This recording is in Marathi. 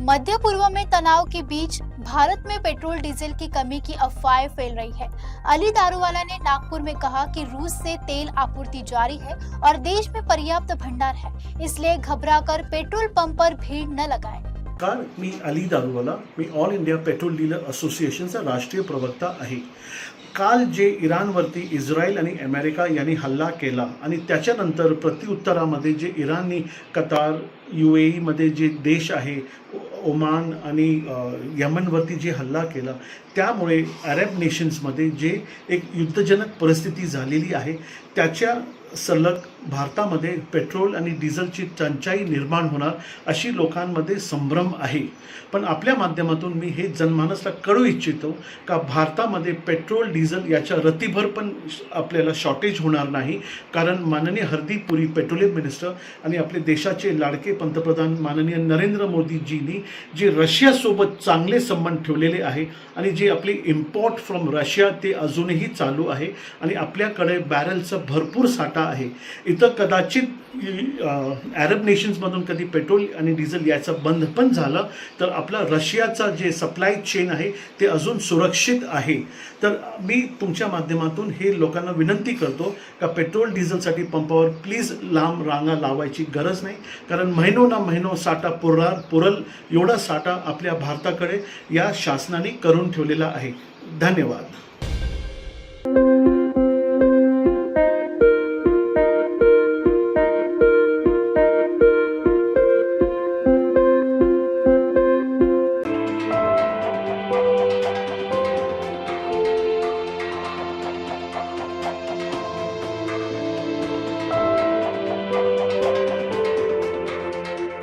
मध्य पूर्व में तनाव के बीच भारत में पेट्रोल डीजल की कमी की अफवाहें फैल रही है। अली दारूवाला ने नागपुर में कहा कि रूस से तेल आपूर्ति जारी है और देश में पर्याप्त भंडार है, इसलिए घबराकर पेट्रोल पंप पर भीड़ न लगाएं। कार मी अली दारूवाला, मी ऑल इंडिया पेट्रोल डीलर असोसिएशनचा राष्ट्रीय प्रवक्ता आहे। काल जे इराणवरती इस्रायल आणि अमेरिका यांनी हल्ला केला आणि त्याच्यानंतर प्रत्युत्तरामध्ये जे इराणनी कतार UAE मध्ये जे देश आहे ओमान आणि यमनवरती जे हल्ला केला, त्यामुळे अरब नेशन्समध्ये जे एक युद्धजनक परिस्थिती झालेली आहे, त्याच्या सलग भारतामध्ये पेट्रोल आणि डिझेलची टंचाई निर्माण होणार अशी लोकांमध्ये संभ्रम आहे। पण आपल्या माध्यमातून मी हे जनमानसला कळवू इच्छितो का भारतामध्ये पेट्रोल डिझेल याच्या रतीभर पण आपल्याला शॉर्टेज होणार नाही, कारण माननीय हरदीप पुरी पेट्रोलियम मिनिस्टर आणि आपले देशाचे लाडके पंतप्रधान माननीय नरेंद्र मोदीजींनी जे रशियासोबत चांगले संबंध ठेवलेले आहे आणि जे आपले इम्पोर्ट फ्रॉम रशिया ते अजूनही चालू आहे आणि आपल्याकडे बॅरलचा भरपूर साठा आहे। इथं कदाचित अरब नेशन्समधून कधी पेट्रोल आणि डिझेल याचं बंद पण झालं तर आपला रशियाचा जे सप्लाय चेन आहे ते अजून सुरक्षित आहे। तर मी तुमच्या माध्यमातून हे लोकांना विनंती करतो का पेट्रोल डिझेलसाठी पंपावर प्लीज लांब रांगा लावायची गरज नाही, कारण महिनो ना महिनो साठा पुरल एवढा साठा आपल्या भारताकडे या शासनाने करून ठेवलेला आहे। धन्यवाद।